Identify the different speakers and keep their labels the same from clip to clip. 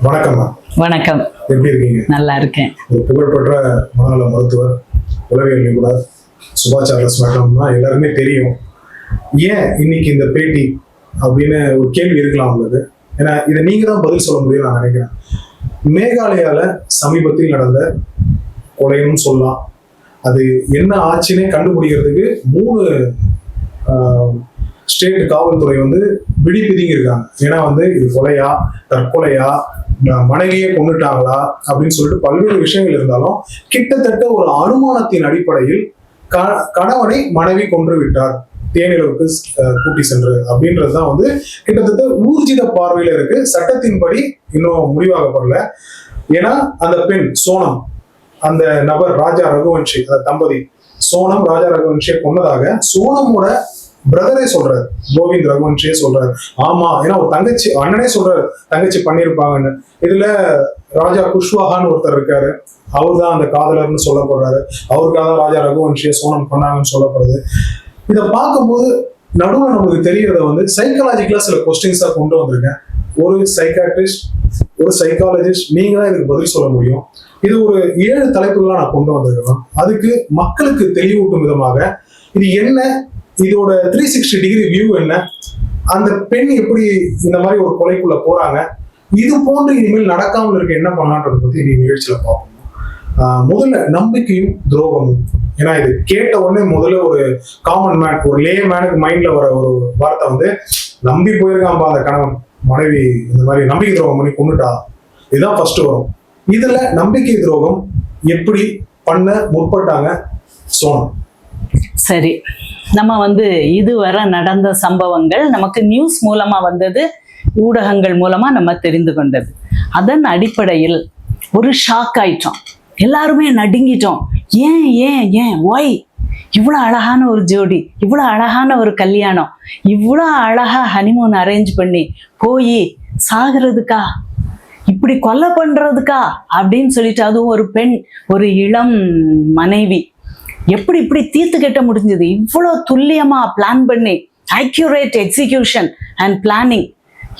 Speaker 1: வணக்கம்.
Speaker 2: வணக்கம்.
Speaker 1: எப்படி இருக்கீங்க?
Speaker 2: நல்லா இருக்கேன்.
Speaker 1: ஒரு புகழ்பெற்ற மனநல மருத்துவர், உளவியல் நிபுணர் சுபாஷ் சார்லஸ் மேடம்னா எல்லாருமே தெரியும். ஏன் இன்னைக்கு இந்த பேட்டி அப்படின்னு ஒரு கேள்வி இருக்கலாம் உங்களுக்கு. ஏன்னா இதை நீங்க தான் பதில் சொல்ல முடியும் நான் நினைக்கிறேன். மேகாலயால சமீபத்தில் நடந்த கொலைன்னு சொல்லலாம். அது என்ன ஆச்சுன்னே கண்டுபிடிக்கிறதுக்கு 3 ஸ்டேட் காவல்துறை பிடிப்பிதிங்க இருக்காங்க. ஏன்னா இது கொலையா, தற்கொலையா, மனைவியே கொண்டுட்டாங்களா அப்படின்னு சொல்லிட்டு பல்வேறு விஷயங்கள் இருந்தாலும் கிட்டத்தட்ட ஒரு அனுமானத்தின் அடிப்படையில் கணவனை மனைவி கொன்று விட்டார், தேனிலவுக்கு கூட்டி சென்று அப்படின்றதுதான் கிட்டத்தட்ட ஊர்ஜித பார்வையில இருக்கு. சட்டத்தின்படி இன்னும் முடிவாகப்படல. ஏன்னா அந்த பெண் சோனம், அந்த நபர் ராஜா ரகுவன்ஷி, அந்த தம்பதி சோனம் ராஜா ரகுவன்ஷியை கொன்னதாக சோனமோட பிரதரே சொல்றாரு, கோவிந்த் ரகுவன்ஷியே சொல்றாரு. ஆமா, ஏன்னா ஒரு தங்கச்சி, அண்ணனே சொல்றாரு தங்கச்சி பண்ணிருப்பாங்கன்னு. இதுல ராஜா குஷ்வாஹான்னு ஒருத்தர் இருக்காரு, அவர் தான் அந்த காதலர்னு சொல்லப்படுறாரு. அவருக்காக தான் ராஜா ரகுவன்ஷியை சோனம் பண்ணாங்கன்னு சொல்லப்படுது. இதை பார்க்கும்போது நடுவில் நம்மளுக்கு தெரியறத சைக்காலஜிக்கலா சில கொஸ்டின்ஸா கொண்டு வந்திருக்கேன். ஒரு சைக்காட்ரிஸ்ட், ஒரு சைக்காலஜிஸ்ட், நீங்க தான் இதுக்கு பதில் சொல்ல முடியும். இது ஒரு 7 தலைப்புகளா நான் கொண்டு வந்திருக்கேன். அதுக்கு மக்களுக்கு தெளிவூட்டும் விதமாக இது என்ன, இதோட 360 டிகிரி வியூ என்ன, அந்த பெண் எப்படி இந்த மாதிரி ஒரு கொலைக்குள்ள போறாங்க, இது போன்று இனிமேல் நடக்காமல் இருக்க என்ன பண்ணலான்றதை பத்தி நீ நிகழ்ச்சியில பார்ப்போம். முதல்ல நம்பிக்கையும் துரோகமும். ஏன்னா இது கேட்ட உடனே முதல்ல ஒரு காமன் மேன், ஒரு லே மேனுக்கு மைண்ட்ல வர ஒரு வார்த்தை நம்பி போயிருக்கான்பா அந்த கணவன் மனைவி இந்த மாதிரி நம்பிக்கை துரோகம் பண்ணி கொண்டுட்டா, இதுதான் ஃபர்ஸ்ட் வரும். இதுல நம்பிக்கை துரோகம் எப்படி பண்ண முற்பட்டாங்க சோனம்?
Speaker 2: சரி, நம்ம இதுவரை நடந்த சம்பவங்கள் நமக்கு நியூஸ் மூலமா வந்தது, ஊடகங்கள் மூலமா நம்ம தெரிந்து கொண்டது. அதன் அடிப்படையில் ஒரு ஷாக் ஆயிட்டோம், எல்லாருமே நடுங்கிட்டோம். ஏன் ஏன் ஏன் ஒய், இவ்வளோ அழகான ஒரு ஜோடி, இவ்வளோ அழகான ஒரு கல்யாணம், இவ்வளோ அழகா ஹனிமூன் அரேஞ்ச் பண்ணி போய் சாகிறதுக்கா, இப்படி கொலை பண்றதுக்கா அப்படின்னு சொல்லிட்டு, அதுவும் ஒரு பெண், ஒரு இளம் மனைவி, எப்படி இப்படி தீர்த்து கட்ட முடிஞ்சது? இவ்வளோ துல்லியமா பிளான் பண்ணி, அக்யூரேட் எக்ஸிகியூஷன் அண்ட் பிளானிங்,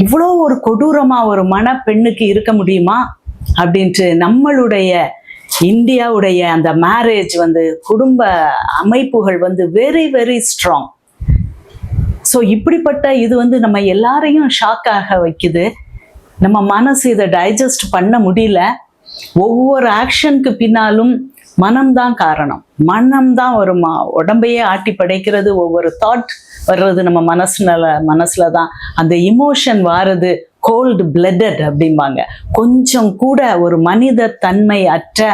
Speaker 2: இவ்வளோ ஒரு கொடூரமா ஒரு மணப்பெண்ணுக்கு இருக்க முடியுமா அப்படின்ட்டு நம்மளுடைய இந்தியாவுடைய அந்த மேரேஜ் குடும்ப அமைப்புகள் வெரி வெரி ஸ்ட்ராங். ஸோ இப்படிப்பட்ட இது நம்ம எல்லாரையும் ஷாக் ஆக வைக்குது. நம்ம மனசு இதை டைஜஸ்ட் பண்ண முடியல. ஒவ்வொரு ஆக்ஷனுக்கு பின்னாலும் மனம்தான் காரணம். மனம்தான் ஒரு உடம்பையே ஆட்டி படைக்கிறது. ஒவ்வொரு தாட் வர்றது நம்ம மனசுல தான். அந்த இமோஷன் வாரது கோல்டு பிளட்டட் அப்படிம்பாங்க. கொஞ்சம் கூட ஒரு மனித தன்மை அற்ற,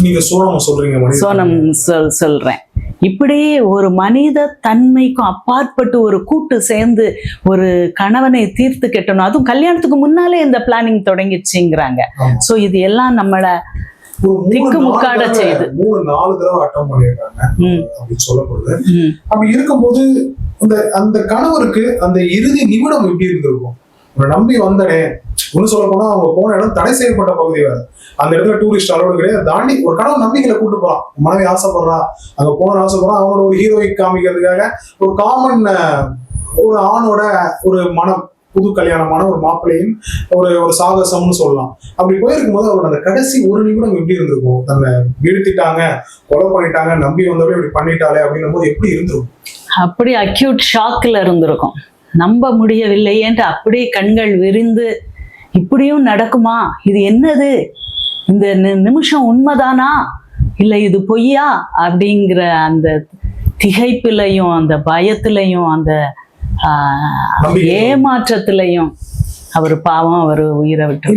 Speaker 1: நீங்க சோனம்
Speaker 2: சொல்றேன், இப்படி ஒரு மனித தன்மைக்கும் அப்பாற்பட்டு ஒரு கூட்டு சேர்ந்து ஒரு கணவனை தீர்த்து கட்டணும், அதுவும் கல்யாணத்துக்கு முன்னாலே இந்த பிளானிங் தொடங்கிடுச்சுங்கிறாங்க. ஸோ இது எல்லாம் நம்மள திக்கு முக்காட செய்யுது.
Speaker 1: 3-4 தடவை அட்டம் பண்ணிருக்காங்க அப்படின்னு சொல்லப்படுது. அப்படி இருக்கும்போது அந்த கணவருக்கு அந்த இறுதி நிமிடம் எப்படி இருந்திருக்கும்? நம்பி வந்தனே, ஒண்ணு சொல்ல போனா அவங்க போன இடம் தடை செய்யப்பட்ட பகுதி வேற, அந்த இடத்துல டூரிஸ்ட் அலோடு கிடையாது. தாண்டி ஒரு கணவன் நம்பிக்கையில கூட்டு போறான், மனைவி ஆசைப்படுறா, அங்க போன ஆசைப்படுறான், அவனோட ஒரு ஹீரோயிக் காமிக்கிறதுக்காக ஒரு காமன் ஒரு ஆணோட ஒரு மனம், புது கல்யாணமான ஒரு மாப்பிள்ளையும் ஒரு சாகசம்னு சொல்லலாம். அப்படி போயிருக்கும் போது அவரோட அந்த கடைசி ஒரு நிமிடம் எப்படி இருந்திருக்கும்? தன்னை வீழ்த்திட்டாங்க, கொலை பண்ணிட்டாங்க, நம்பி வந்தவரை இப்படி பண்ணிட்டாலே அப்படின்னும் போது எப்படி இருந்திருக்கும்?
Speaker 2: அப்படி அக்யூட் ஷாக்ல இருந்திருக்கும். நம்ப முடியவில்லையேன்ட்டு அப்படியே கண்கள் விரிந்து, இப்படியும் நடக்குமா, இது என்னது, இந்த நிமிஷம் உண்மைதானா இல்லை இது பொய்யா அப்படிங்கிற அந்த திகைப்பிலையும் அந்த பயத்திலையும் அந்த ஏமாற்றத்திலையும் அவர் பாவம் அவர் உயிரை விட்டு